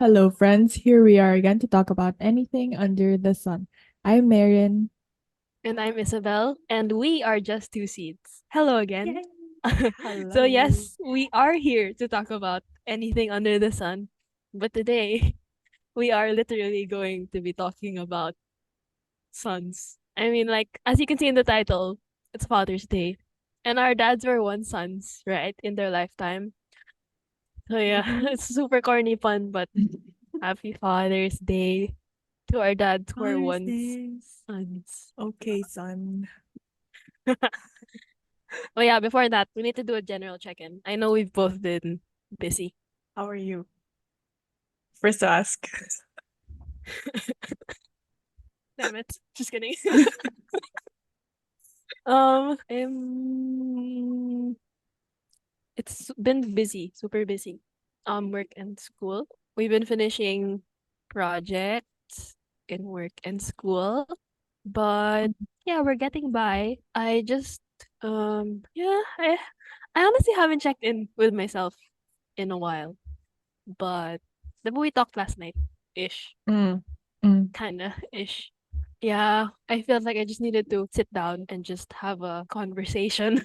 Hello, friends. Here we are again to talk about anything under the sun. I'm Meryn. And I'm Isabelle, and we are just two seeds. Hello again. Yay! So, Hello. yes, we are here to talk about anything under the sun. But today, we are literally going to be talking about sons. I mean, like, as you can see in the title, it's Father's Day. And our dads were once sons, right, in their lifetime. So, yeah, Mhm. it's super corny fun, but happy Father's Day to our dads who were Father's once Day. sons. Okay, son. But yeah, before that, we need to do a general check-in. I know we've both been busy. How are you? First to ask. Damn it. Just kidding. It's been busy, super busy. Work and school. We've been finishing projects in work and school, but yeah, we're getting by. I honestly haven't checked in with myself in a while, but the we talked last night, ish. Mm, mm. Kinda ish. Yeah, I felt like I just needed to sit down and just have a conversation.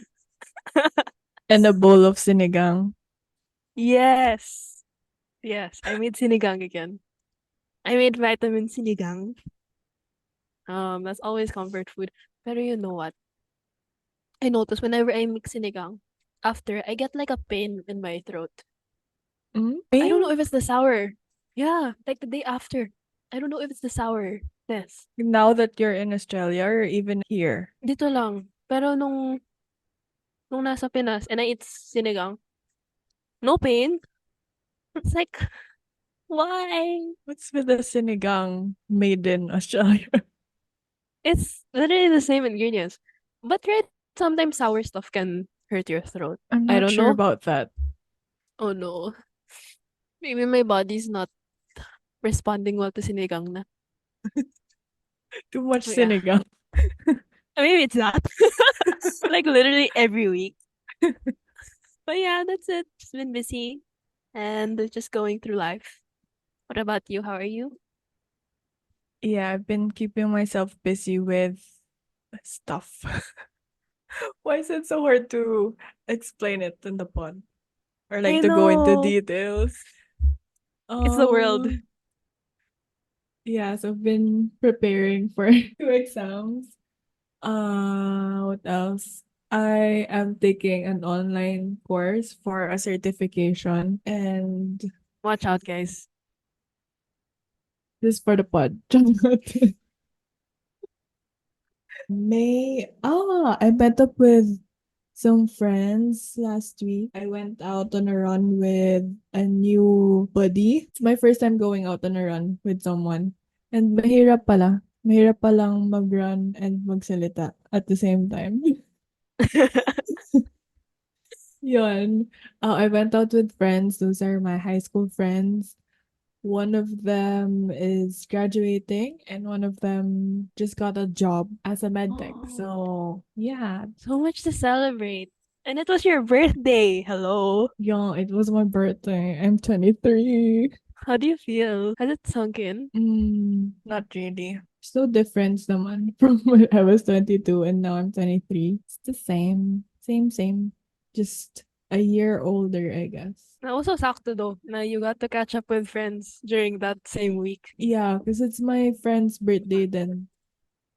And a bowl of sinigang. Yes. Yes, I made sinigang again. I made vitamin sinigang. That's always comfort food. But you know what? I notice whenever I make sinigang, after I get like a pain in my throat. I don't know Pain? if it's the sour. Yeah, like the day after. I don't know if it's the sourness. Now that you're in Australia or even here? Dito lang. Pero nung nasa Pinas and I eat sinigang, no pain. It's like, why? What's with the sinigang made in Australia? It's literally the same ingredients. But right, sometimes sour stuff can hurt your throat. I'm I not don't sure know. about that. Oh no. Maybe my body's not responding well to sinigang na. Too much Oh, yeah. sinigang. Maybe it's not. Like literally every week. But yeah, that's it. Just been busy and just going through life. What about you? How are you? Yeah, I've been keeping myself busy with stuff. Why is it so hard to explain it in the pod? Or like I to go into know. details? It's the world. Um, yeah, so I've been preparing for two exams. What else? I am taking an online course for a certification and Watch out, guys. this is for the pod. I met up with some friends last week. I went out on a run with a new buddy. It's my first time going out on a run with someone. And mahirap pala. Mahirap palang mag-run and magsalita at the same time. Yun. I went out with friends. Those are my high school friends. One of them is graduating and one of them just got a job as a medtech. Oh, So yeah, so much to celebrate. And it was your birthday. Hello. yeah, it was my birthday. I'm 23. How do you feel? Has it sunk in? Not really. So different naman from when I was 22 and now I'm 23. It's the same. Same, same. Just a year older, I guess. Na also sakto though, na you got to catch up with friends during that same week. Yeah, because it's my friend's birthday then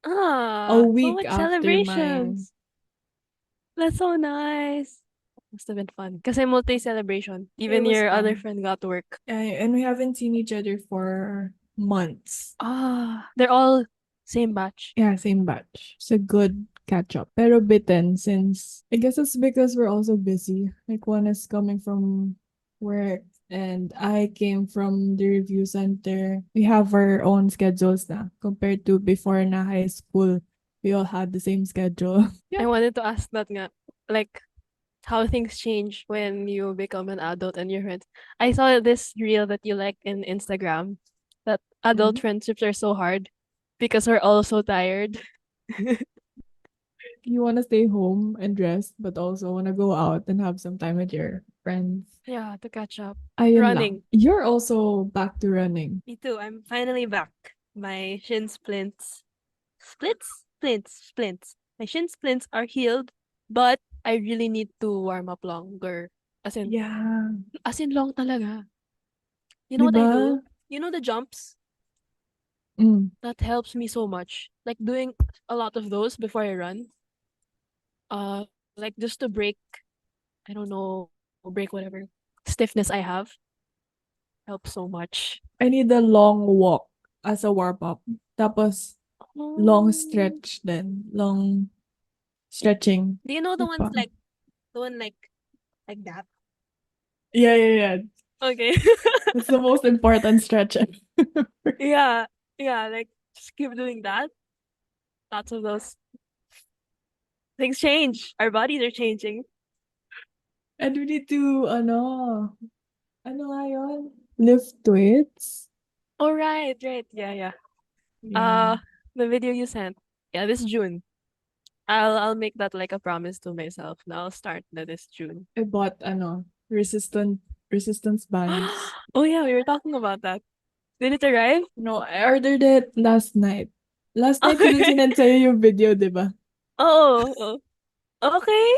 a Ah, so week much after mine. celebrations. That's so nice. Must have been fun. Kasi multi-celebration. It Even was your other fun. friend got to work. And we haven't seen each other for months. Ah, they're all same batch. Yeah, same batch. It's a good catch up. Pero bitten since I guess it's because we're also busy. Like one is coming from work and I came from the review center. We have our own schedules na compared to before na high school. We all had the same schedule. I Yeah. wanted to ask that nga. Like, how things change when you become an adult and your friends. I saw this reel that you like in Instagram that adult Mhm. friendships are so hard because we're all so tired. You want to stay home and rest, but also want to go out and have some time with your friends. Yeah, to catch up. Ayun lang. Running. You're also back to running. Me too. I'm finally back. My shin splints. My shin splints are healed, but I really need to warm up longer. As in, Yeah. as in long talaga. You know Di what I ba? do? You know the jumps? Mm. That helps me so much. Like doing a lot of those before I run. Like just to break, I don't know, break whatever stiffness I have. Helps so much. I need a long walk as a warm-up. Tapos, long Oh. stretch then. Long stretching. Do you know the ones Pa. like the one like that? Yeah, yeah, yeah. Okay. That's the most important stretch. Yeah. Yeah, like just keep doing that. Lots of those things change. Our bodies are changing. And we need to, ano nga yun? Lift weights? Oh right. Yeah, yeah. Yeah. Uh the video you sent. Yeah, this June. I'll make that like a promise to myself. Now I'll start na this June. I bought, resistance bands. Oh yeah, we were talking about that. Did it arrive? No, I ordered it last night. Last night ko din Okay. sinend sa'yo yung video, di ba? Oh, oh. Okay.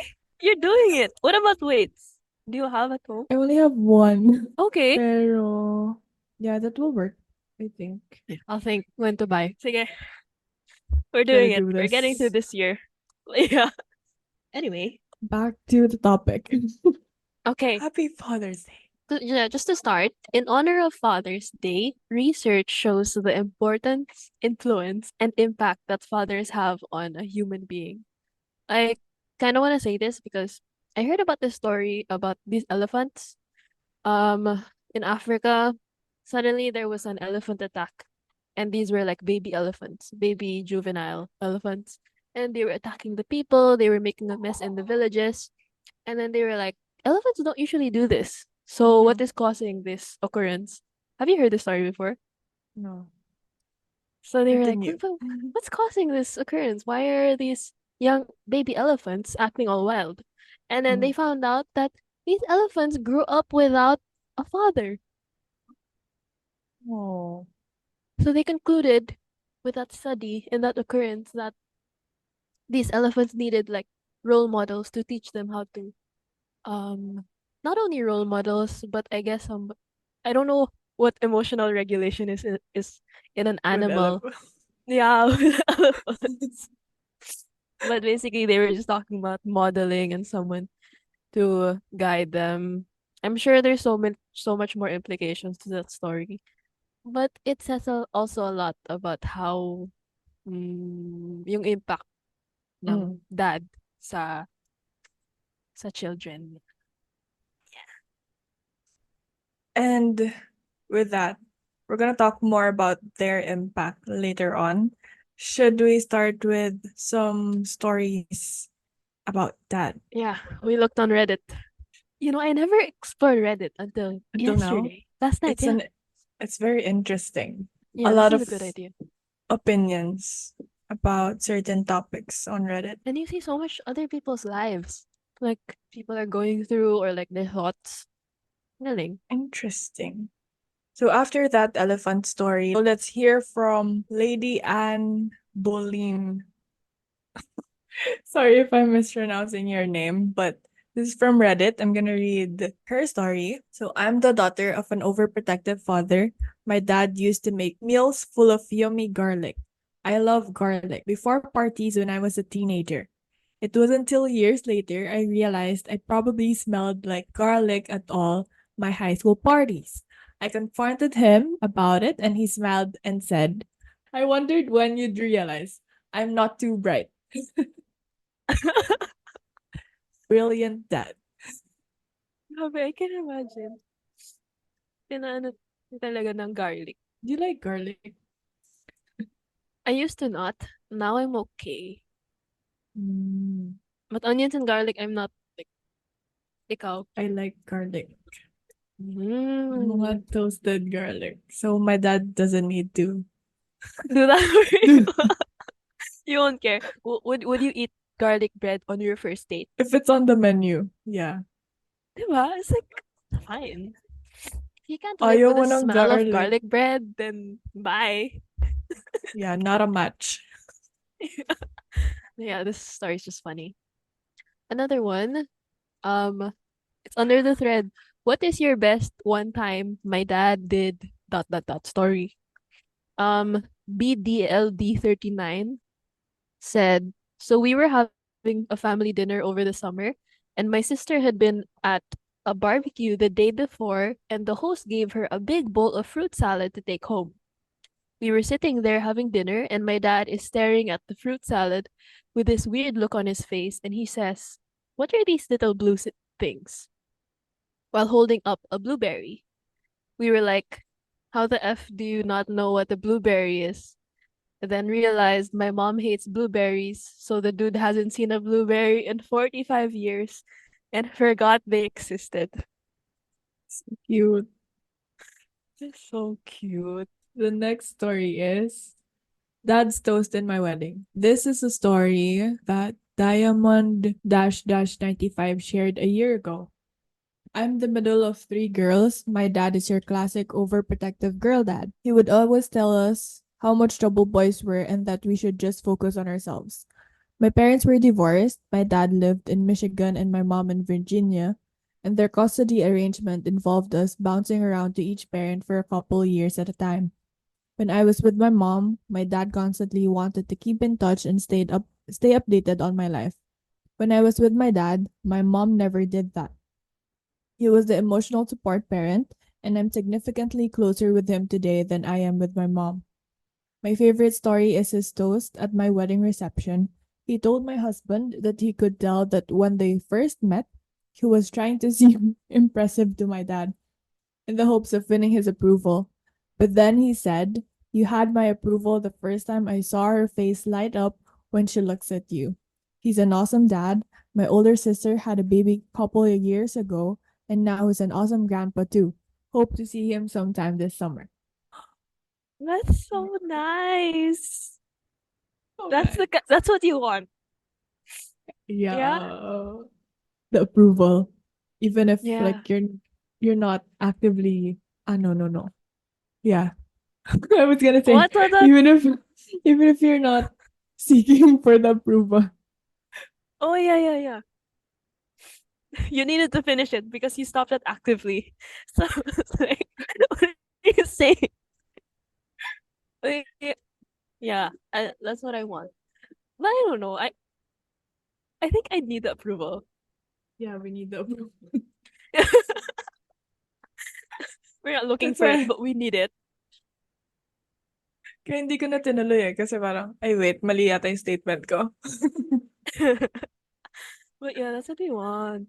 You're doing it. What about weights? Do you have at home? I only have one. Okay. Pero, yeah, that will work, I think. Yeah, I'll think when to buy. Sige, we're Gotta doing it. do We're getting through this. this year. Yeah. Anyway, Back to the topic. okay. Happy Father's Day. Yeah, just to start, in honor of Father's Day, research shows the importance, influence, and impact that fathers have on a human being. I kind of want to say this because I heard about this story about these elephants. In Africa, suddenly there was an elephant attack, and these were like baby elephants, baby juvenile elephants, and they were attacking the people. They were making a mess in the villages, and then they were like, elephants don't usually do this. So what Mhm. is causing this occurrence? Have you heard this story before? No, So they were like, continue. What's causing this occurrence? Why are these young baby elephants acting all wild?" And then Mm. they found out that these elephants grew up without a father. Oh, So they concluded with that study and that occurrence that these elephants needed like role models to teach them how to um not only role models but I guess I don't know what emotional regulation is in an with animal. elephant. Yeah, with elephants. But basically they were just talking about modeling and someone to guide them. I'm sure there's so much more implications to that story. But it says also a lot about how yung impact Mm. ng dad sa children. And with that, we're gonna talk more about their impact later on. Should we start with some stories about that Yeah, we looked on Reddit. You know, I never explored Reddit until until now? yesterday. Last night, It's yeah. an it's very interesting. A Yeah, this lot is of a good idea. opinions about certain topics on Reddit. And you see so much other people's lives. Like people are going through or like their thoughts. Galing. Interesting. So after that elephant story, let's hear from Lady Anne Boleyn. Sorry if I'm mispronouncing your name, but this is from Reddit. I'm gonna read her story. So I'm the daughter of an overprotective father. My dad used to make meals full of yummy garlic. I love garlic. Before parties when I was a teenager. It wasn't until years later I realized I probably smelled like garlic at all my high school parties. I confronted him about it and he smiled and said, I wondered when you'd realize I'm not too bright. Brilliant dad. Grabe, I can imagine. Pinaano talaga ng garlic. Do you like garlic? I used to not. Now I'm okay. Mm, But onions and garlic, I'm not like ikaw. I like garlic. Mga Mm. toasted garlic. So my dad doesn't need to Do that for do you. You won't care. Would you eat garlic bread on your first date? if it's on the menu. Yeah. Diba? It's like, fine. If you can't live Ayaw with mo the ng smell of garlic. garlic bread, then bye. Yeah, not a match. Yeah, this story is just funny. Another one. Um, it's under the thread. What is your best one time my dad did dot dot dot story? BDLD39 said, so we were having a family dinner over the summer, and my sister had been at a barbecue the day before, and the host gave her a big bowl of fruit salad to take home. We were sitting there having dinner, and my dad is staring at the fruit salad with this weird look on his face, and he says, what are these little blue things? While holding up a blueberry. We were like, how the F do you not know what a blueberry is? And then realized my mom hates blueberries, so the dude hasn't seen a blueberry in 45 years and forgot they existed. Cute. It's so cute. The next story is Dad's toast in my wedding. This is a story that Diamond dash dash 95 shared a year ago. I'm the middle of three girls. My dad is your classic overprotective girl dad. He would always tell us how much trouble boys were and that we should just focus on ourselves. My parents were divorced. My dad lived in Michigan and my mom in Virginia, and their custody arrangement involved us bouncing around to each parent for a couple years at a time. When I was with my mom, my dad constantly wanted to keep in touch and stay updated on my life. When I was with my dad, my mom never did that. He was the emotional support parent, and I'm significantly closer with him today than I am with my mom. My favorite story is his toast at my wedding reception. He told my husband that he could tell that when they first met, he was trying to seem impressive to my dad in the hopes of winning his approval. But then he said, you had my approval the first time I saw her face light up when she looks at you. He's an awesome dad. My older sister had a baby a couple of years ago, and now he's an awesome grandpa too. Hope to see him sometime this summer. That's so nice. So nice. That's what you want. Yeah. Yeah. The approval. Even if Yeah. like you're not actively no. Yeah. I was gonna say, What? even if you're not seeking for the approval. Oh yeah. You needed to finish it because you stopped it actively. So it's like, what are you saying? Like, yeah, that's what I want. But I don't know. I think I need the approval. Yeah, we need the approval. We're not looking That's for it, why but we need it. kaya hindi ko na tinuloy kasi parang, ay wait, mali yata yung statement ko. But yeah, that's what we want.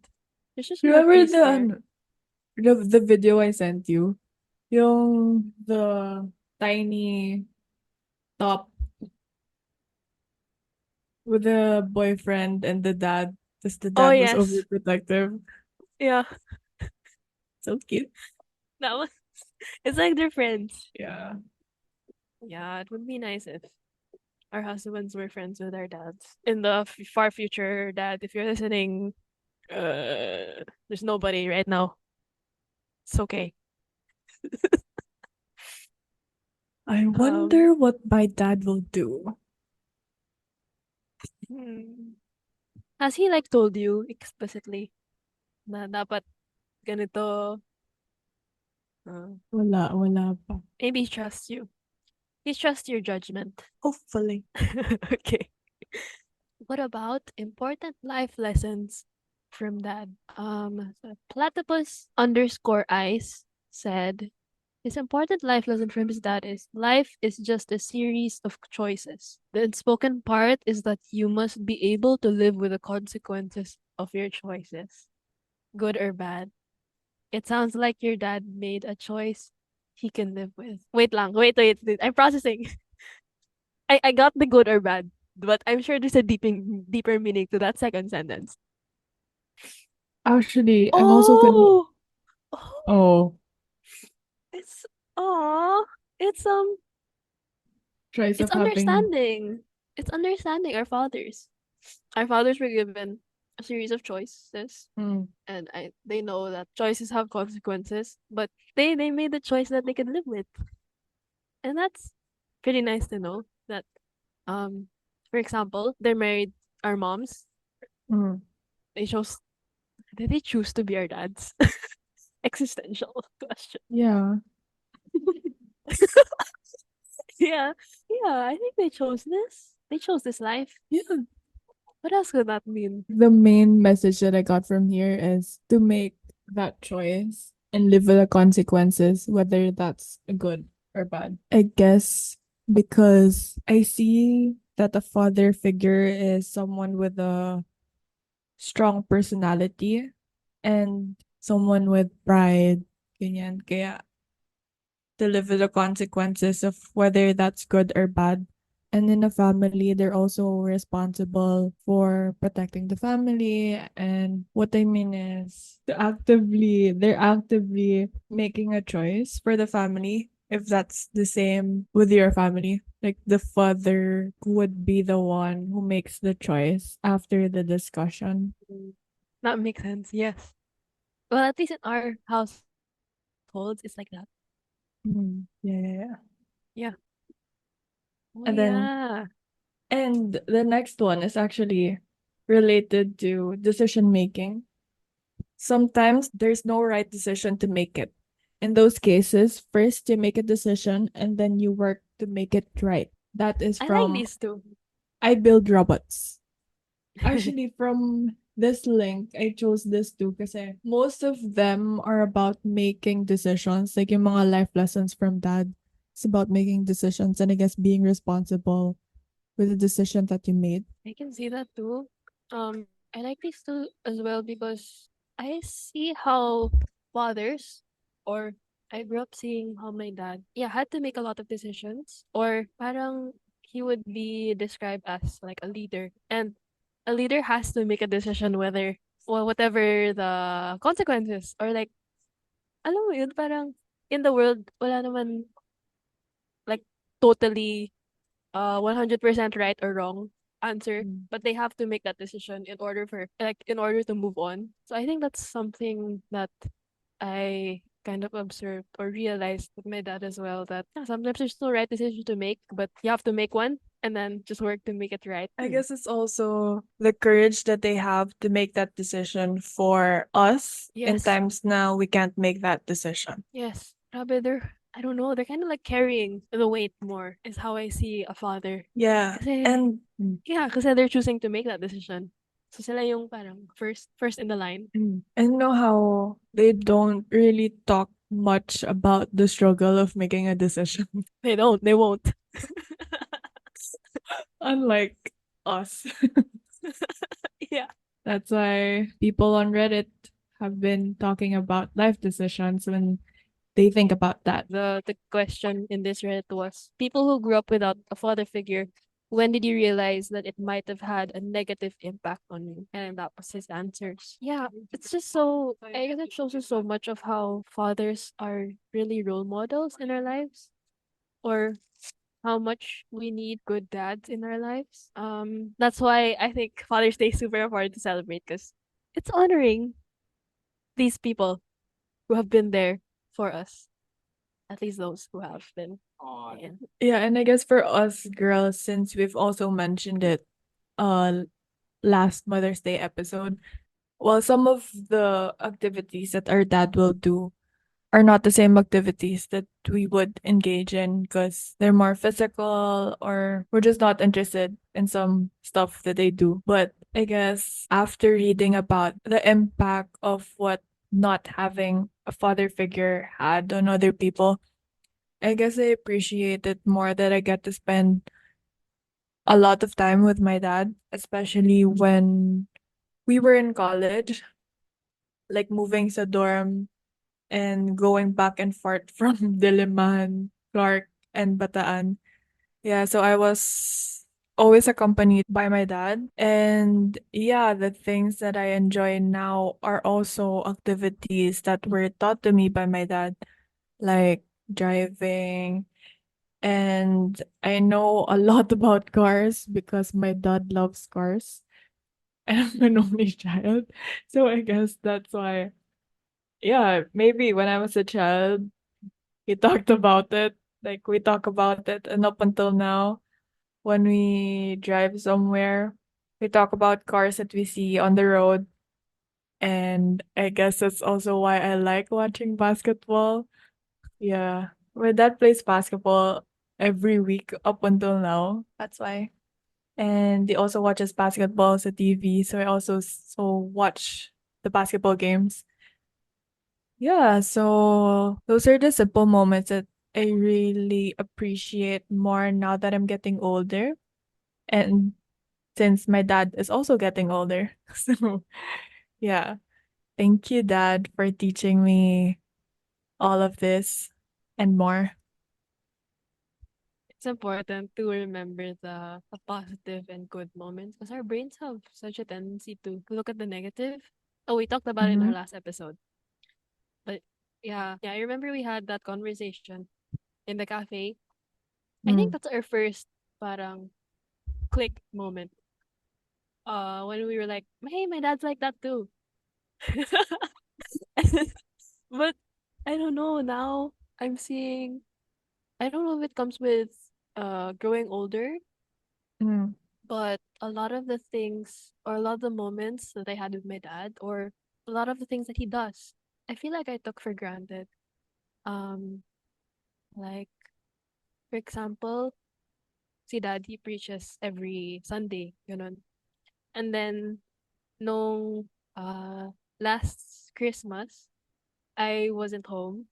There's just more Remember peace there. the video I sent you? Yung the tiny top with the boyfriend and the dad. Just the Oh dad was yes. overprotective. Yeah. So cute. That was it's like they're friends. Yeah. Yeah, it would be nice if our husbands were friends with our dads. In the far future, dad, if you're listening, there's nobody right now. It's okay. I Um, wonder what my dad will do. hmm. Has he like told you explicitly na dapat ganito? Uh, Wala pa. maybe he trusts you. He trusts your judgment. Hopefully. Okay. What about important life lessons from dad? So platypus underscore ice said his important life lesson from his dad is life is just a series of choices. The unspoken part is that you must be able to live with the consequences of your choices, good or bad. It sounds like your dad made a choice he can live with. Wait lang, wait. I'm processing. I got the good or bad, but I'm sure there's a deeper meaning to that second sentence. Actually, I'm also gonna Oh, oh, oh, it's oh, it's tries it's of having understanding. It's understanding our fathers. Our fathers were given a series of choices, Mm. and they know that choices have consequences, but they made the choice that they can live with, and that's pretty nice to know that for example, they're married, our moms, Mm. they chose did they choose to be our dads? Existential question. Yeah. Yeah, yeah, I think they chose this. They chose this life. Yeah. What else could that mean? The main message that I got from here is to make that choice and live with the consequences, whether that's good or bad. I guess because I see that a father figure is someone with a strong personality and someone with pride. Ganyan. Kaya to live with the consequences of whether that's good or bad. And in a family, they're also responsible for protecting the family. And what I mean is they're actively making a choice for the family. If that's the same with your family, like the father would be the one who makes the choice after the discussion. Mm, that makes sense. Yes. Well, at least in our households, it's like that. Mhm. Yeah, yeah, yeah. Yeah. Oh And then yeah. And the next one is actually related to decision making. Sometimes there's no right decision to make it. In those cases, first you make a decision and then you work to make it right. That is I like from these two. I Build Robots. Actually, from this link, I chose this too kasi most of them are about making decisions. Like yung mga life lessons from dad. It's about making decisions and I guess being responsible with the decision that you made. I can see that too. I like these two as well because I see how fathers, or I grew up seeing how my dad, yeah, had to make a lot of decisions, or parang he would be described as like a leader, and a leader has to make a decision whether, well, whatever the consequences, or like, alam mo yun, parang in the world, wala naman like totally 100% right or wrong answer, Mm. but they have to make that decision in order for like in order to move on. So I think that's something that I kind of observed or realized with my dad as well, that yeah, sometimes there's no right decision to make, but you have to make one and then just work to make it right. I guess it's also the courage that they have to make that decision for us in Yes. times now we can't make that decision. Yes. Grabe, they're I don't know, they're kind of like carrying the weight more is how I see a father. Yeah. Kasi And yeah, kasi they're choosing to make that decision. So sila yung parang first in the line. and know how they don't really talk much about the struggle of making a decision. They don't. They won't. Unlike us. Yeah. That's why people on Reddit have been talking about life decisions when they think about that. The question in this Reddit was people who grew up without a father figure. When did you realize that it might have had a negative impact on you? And that was his answers. Yeah, it's just so. I guess it shows you so much of how fathers are really role models in our lives, or how much we need good dads in our lives. That's why I think Father's Day is super important to celebrate because it's honoring these people who have been there for us. At least those who have been. Yeah. Yeah, and I guess for us girls, since we've also mentioned it last Mother's Day episode, well, some of the activities that our dad will do are not the same activities that we would engage in because they're more physical or we're just not interested in some stuff that they do. But I guess after reading about the impact of what not having a father figure had on other people, I guess I appreciate it more that I get to spend a lot of time with my dad, especially when we were in college, like moving sa dorm and going back and forth from Diliman, Clark, and Bataan. Yeah, so I was always accompanied by my dad. And yeah, the things that I enjoy now are also activities that were taught to me by my dad, like driving. And I know a lot about cars because my dad loves cars. and I'm an only child. So I guess that's why, yeah, maybe when I was a child, we talked about it. Like we talk about it, and up until now, when we drive somewhere, we talk about cars that we see on the road. And I guess that's also why I like watching basketball. Yeah. My dad plays basketball every week up until now. That's why. And he also watches basketballs at TV, so I also watch the basketball games. Yeah, so those are the simple moments that I really appreciate more now that I'm getting older. And since my dad is also getting older. So, yeah. Thank you, Dad, for teaching me all of this and more. It's important to remember the positive and good moments because our brains have such a tendency to look at the negative. Oh, we talked about it in our Mhm. last episode. But yeah, I remember we had that conversation in the cafe. I think Mm. that's our first parang click moment. When we were like, hey, my dad's like that too. But I don't know now. I'm seeing. I don't know if it comes with growing older, Mm. but a lot of the things or a lot of the moments that I had with my dad or a lot of the things that he does, I feel like I took for granted. Um, like for example, si dad he preaches every Sunday, ganun. And then nung last Christmas, I wasn't home.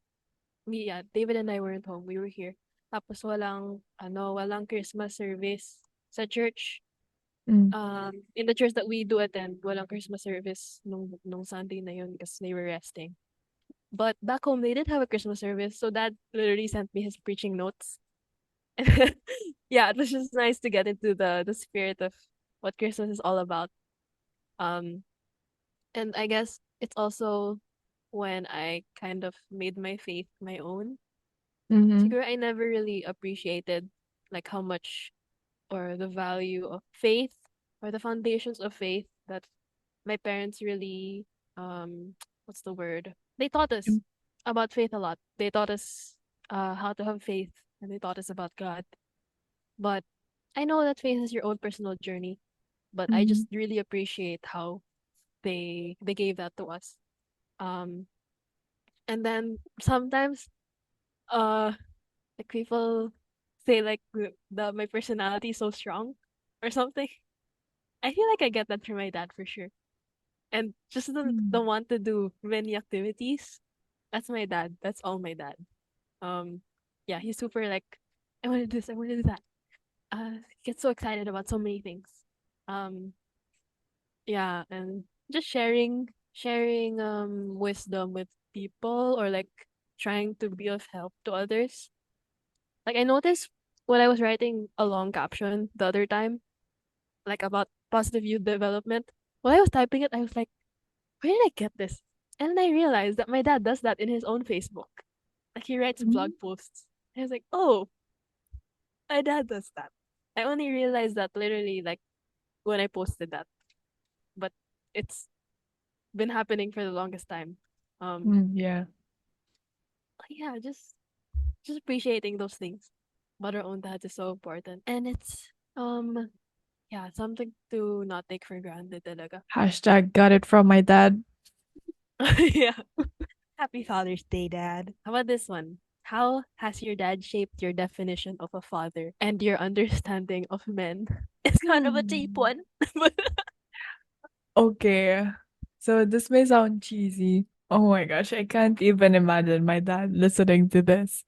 David and I weren't home. We were here. Tapos walang Christmas service sa church. Mm. In the church that we do attend, walang Christmas service nung Sunday na yun because they were resting. But back home, they did have a Christmas service, so dad literally sent me his preaching notes. Yeah, it was just nice to get into the spirit of what Christmas is all about. Um, and I guess it's also when I kind of made my faith my own. Mhm. Siguro I never really appreciated like how much or the value of faith or the foundations of faith that my parents really what's the word? They taught us Mm. about faith a lot. They taught us how to have faith and they taught us about God. But I know that faith is your own personal journey, but I just Mhm. really appreciate how they gave that to us. Um and then sometimes uh like people say like my personality is so strong or something. I feel like I get that from my dad for sure. And just the Mm. want to do many activities. That's my dad. That's all my dad. Um yeah, he's super like I want to do this, I want to do that. He gets so excited about so many things. Um yeah, and just sharing wisdom with people or like trying to be of help to others. Like I noticed when I was writing a long caption the other time, like about positive youth development, while I was typing it, I was like, where did I get this? And then I realized that my dad does that in his own Facebook. Like he writes blog Mm. posts. And I was like, oh, my dad does that. I only realized that literally like when I posted that. But it's been happening for the longest time. Um Mm. Yeah. yeah, just appreciating those things. But our own dads is so important. And it's yeah, something to not take for granted talaga. Hashtag got it from my dad. Yeah. Happy Father's Day, Dad. How about this one? How has your dad shaped your definition of a father and your understanding of men? It's kind of a cheap Hmm. one. Okay. So this may sound cheesy. Oh my gosh, I can't even imagine my dad listening to this.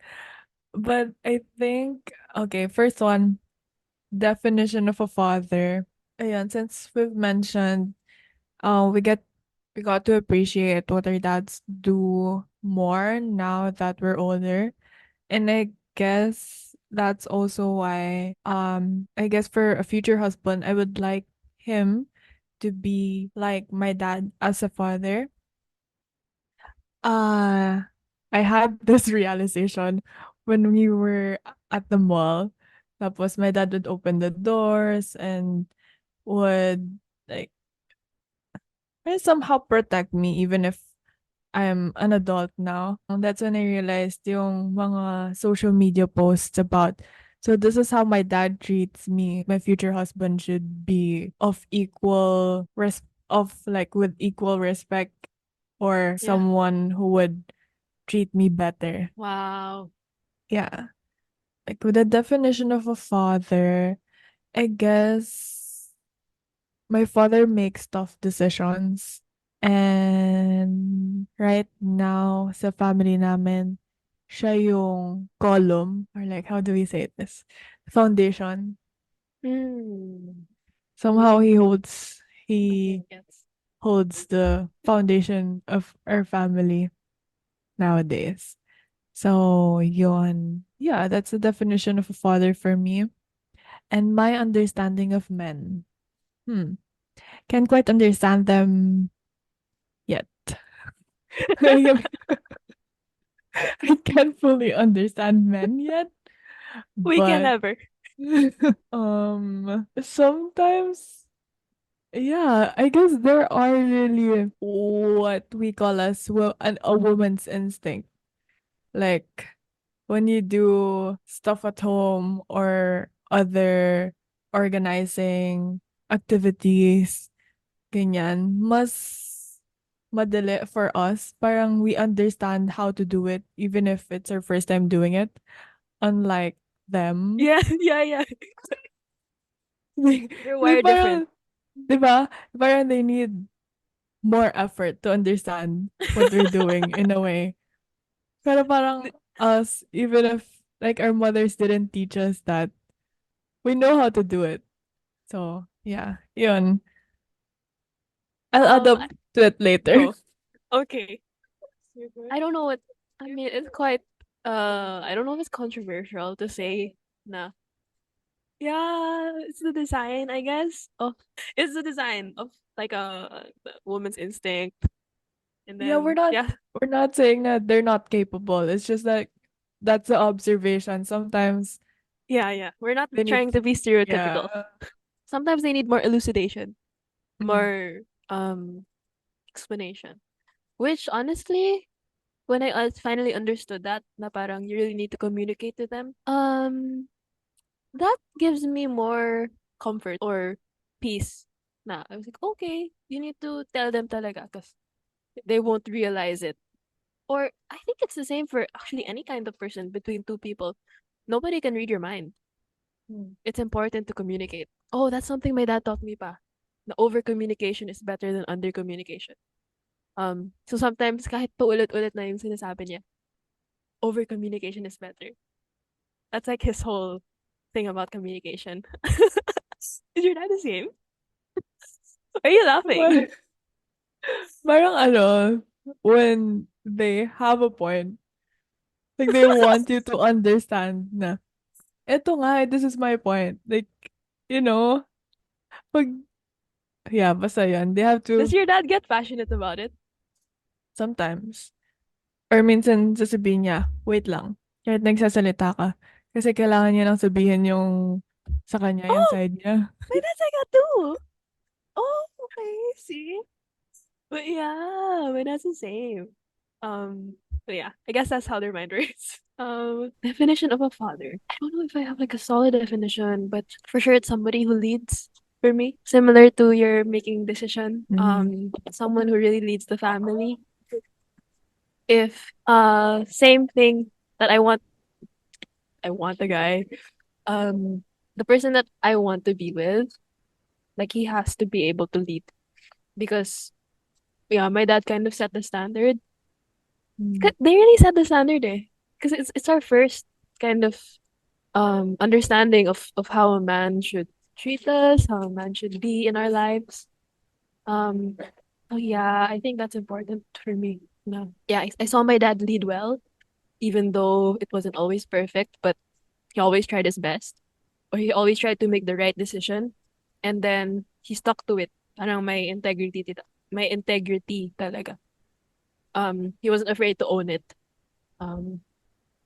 But I think, okay, first one, definition of a father. Ayan, since we've mentioned, we got to appreciate what our dads do more now that we're older. And I guess that's also why, I guess for a future husband, I would like him to be like my dad as a father. Uh, I had this realization when we were at the mall. Tapos my dad would open the doors and would like and somehow protect me even if I'm an adult now. That's when I realized yung mga social media posts about, so this is how my dad treats me. My future husband should be of with equal respect, or Yeah. someone who would treat me better. Wow. Yeah. Like with the definition of a father, I guess my father makes tough decisions. And right now, sa family namin, siya yung column, or like, how do we say this? Foundation. Hmm. Somehow he Okay, gets. holds the foundation of our family nowadays. So, yun. Yeah, that's the definition of a father for me. And my understanding of men. Hmm. Can't quite understand them yet. I can't fully understand men yet, We can but never. sometimes, yeah, I guess there are really what we call as a woman's instinct. Like when you do stuff at home or other organizing activities, ganyan, mas madali for us. Parang we understand how to do it even if it's our first time doing it. Unlike them. Yeah, yeah, yeah. They're They wired different. parang, di ba? Parang they need more effort to understand what we're doing in a way. Pero parang us, even if like our mothers didn't teach us that, we know how to do it. So, yeah, yun. I'll add up I- to it later. Go. Okay. I don't know what I mean. It's quite. I don't know if it's controversial to say. Nah. Yeah, it's the design, I guess. Oh, it's the design of like the woman's instinct, and Yeah, then yeah, we're not saying that they're not capable. It's just like that's the observation. Sometimes yeah, yeah. We're not they need trying to be stereotypical. yeah. Sometimes they need more elucidation, Mm. more explanation. Which honestly, when I finally understood that, na parang you really need to communicate to them, that gives me more comfort or peace. Na I was like, okay, you need to tell them talaga because they won't realize it. Or I think it's the same for actually any kind of person between two people. Nobody can read your mind. Mm. It's important to communicate. Oh, that's something my dad taught me pa. Na over communication is better than under communication. So sometimes kahit paulit-ulit na yung sinasabi niya, over communication is better. That's like his whole thing about communication. Is your dad the same? Why are you laughing? Parang ano, when they have a point, like they want you to understand na, eto nga, this is my point. Like, you know, pag, yeah, basta yun. They have Does to, your dad get passionate about it? sometimes. Or minsan sasabihin niya, wait lang, kahit nagsasalita ka. Kasi kailangan niya lang sabihin yung sa kanya, yung Oh, side niya. my dad's like that too. Oh, okay, see? But yeah, my dad's the same. But yeah, I guess that's how their mind works. Definition of a father. I don't know if I have like a solid definition, but for sure it's somebody who leads for me. Similar to your making decision. Mhm. Someone who really leads the family. If same thing that I want a guy. Um the person that I want to be with, like he has to be able to lead because yeah, my dad kind of set the standard. Mm. They really set the standard eh. Because it's our first kind of understanding of how a man should treat us, how a man should be in our lives. Um oh yeah, I think that's important for me. No. Yeah, I saw my dad lead well, even though it wasn't always perfect, but he always tried his best. Or he always tried to make the right decision. And then he stuck to it. Parang my integrity talaga. He wasn't afraid to own it. Um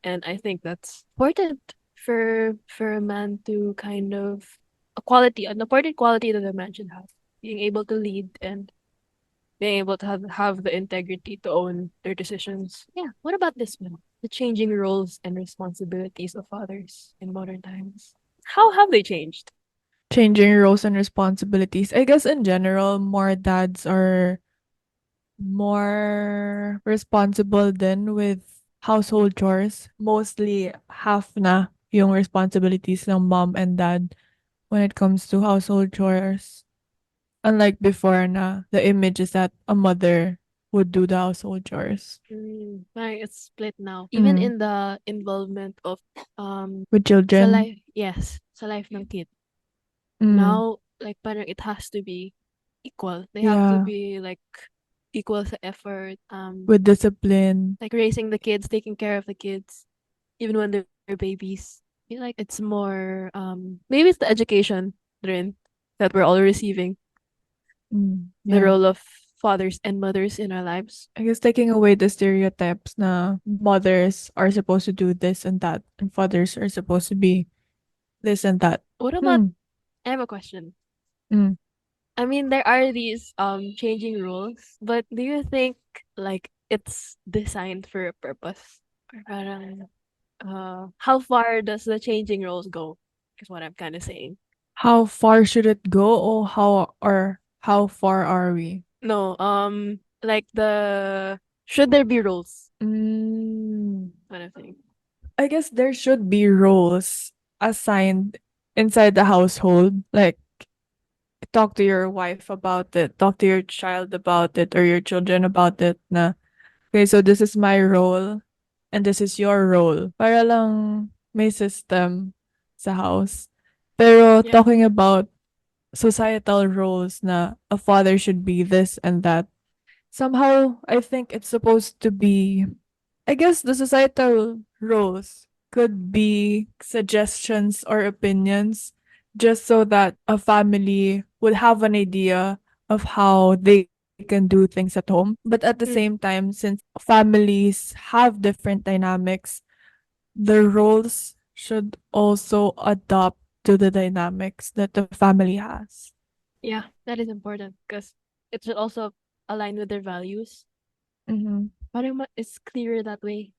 And I think that's important for a man to kind of an important quality that a man should have. Being able to lead and being able to have the integrity to own their decisions. Yeah. What about this one? The changing roles and responsibilities of fathers in modern times. How have they changed? Changing roles and responsibilities. I guess in general, more dads are more responsible than with household chores. Mostly half na yung responsibilities ng mom and dad when it comes to household chores. Unlike before na the image is that a mother would do the household chores. Like it's split now. Even Mm. in the involvement of With sa children. life, yes, sa life ng kid. Mm. Now, like parang it has to be equal. They have to Yeah. be like equal sa effort. With discipline. Like raising the kids, taking care of the kids, even when they're babies. I feel like it's more maybe it's the education rin that we're all receiving, Mm. the Yeah. role of fathers and mothers in our lives. I guess taking away the stereotypes na mothers are supposed to do this and that, and fathers are supposed to be this and that. What about Hmm. I have a question. Mm. I mean there are these changing rules, but do you think like it's designed for a purpose? Or parang how far does the changing rules go? Is what I'm kind of saying. How far should it go, or how far are we? No, like the should there be rules Mm. kind of thing. I guess there should be roles assigned inside the household. Like talk to your wife about it, talk to your child about it, or your children about it. Na okay, so this is my role, and this is your role. Para lang may system sa house. Pero Yeah. talking about societal roles na a father should be this and that. Somehow, I think it's supposed to be, I guess the societal roles could be suggestions or opinions just so that a family would have an idea of how they can do things at home. But at the Mm, same time, since families have different dynamics, the roles should also adapt to the dynamics that the family has. yeah, that is important because it should also align with their values. Mm-hmm. Parang it's clearer that way.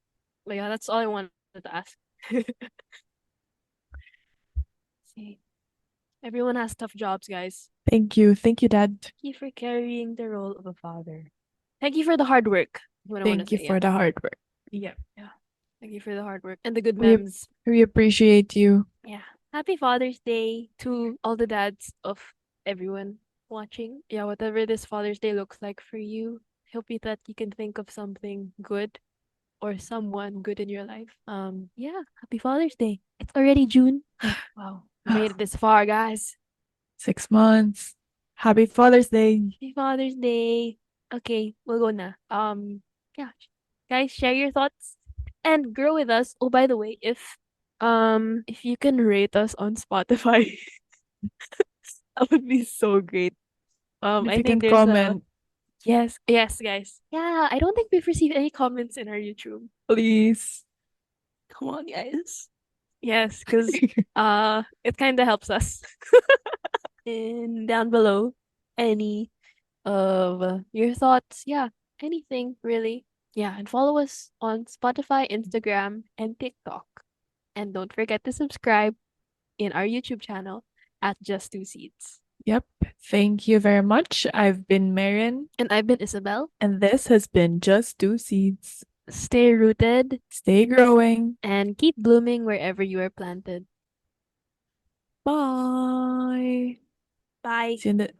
But yeah, that's all I wanted to ask. See, everyone has tough jobs, guys. Thank you. Thank you, Dad. Thank you for carrying the role of a father. Thank you for the hard work. Is what I want to Thank you say. Yeah, for the hard work. Yeah. yeah. Thank you for the hard work and the good We memes. we appreciate you. Yeah. Happy Father's Day to all the dads of everyone watching. Yeah, whatever this Father's Day looks like for you, hope you that you can think of something good or someone good in your life. Yeah, happy Father's Day. It's already June. Wow. We made it this far, guys. 6 months. Happy Father's Day. Happy Father's Day. Okay, we'll go na. Yeah. Guys, share your thoughts and grow with us. Oh, by the way, if you can rate us on Spotify, that would be so great. And if I you think can there's a comment, yes, guys. Yeah, I don't think we've received any comments in our YouTube. please. Come on, guys. Yes, because it kind of helps us. And down below, any of your thoughts. Yeah, anything really. Yeah, and follow us on Spotify, Instagram, and TikTok. And don't forget to subscribe in our YouTube channel at Just Two Seeds. Yep. Thank you very much. I've been Meryn, And I've been Isabelle. and this has been Just Two Seeds. Stay rooted Stay growing. and keep blooming wherever you are planted. Bye. Bye. See you in the